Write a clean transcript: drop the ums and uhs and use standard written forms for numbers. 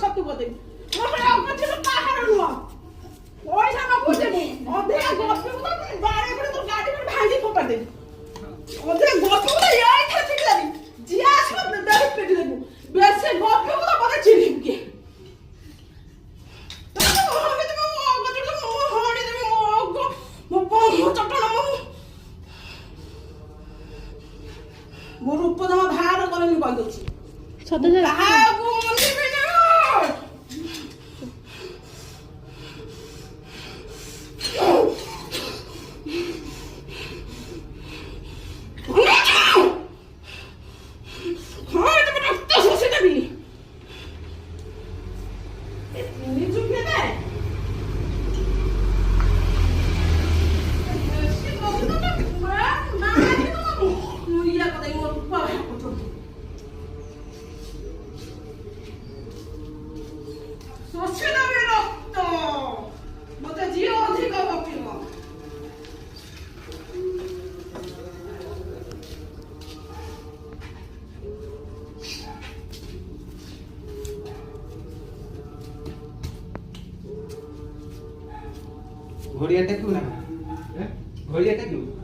छतु बदे हमरा गछि तो काहर नुआ ओइ ना न बुझे अधे गपि को बारे पर तो गाड़ी में भांजी फोपा दे अधे गपि को याई खाती लागी जिया सब दारू पेट देबू बेसे गपि को तो बड़े चिनी के मोर उपदमा भार करनी कहि दउछि सदा जा काहागु मनि बिना घोड़ियाटा क्यों ना घोड़ियाटा क्यों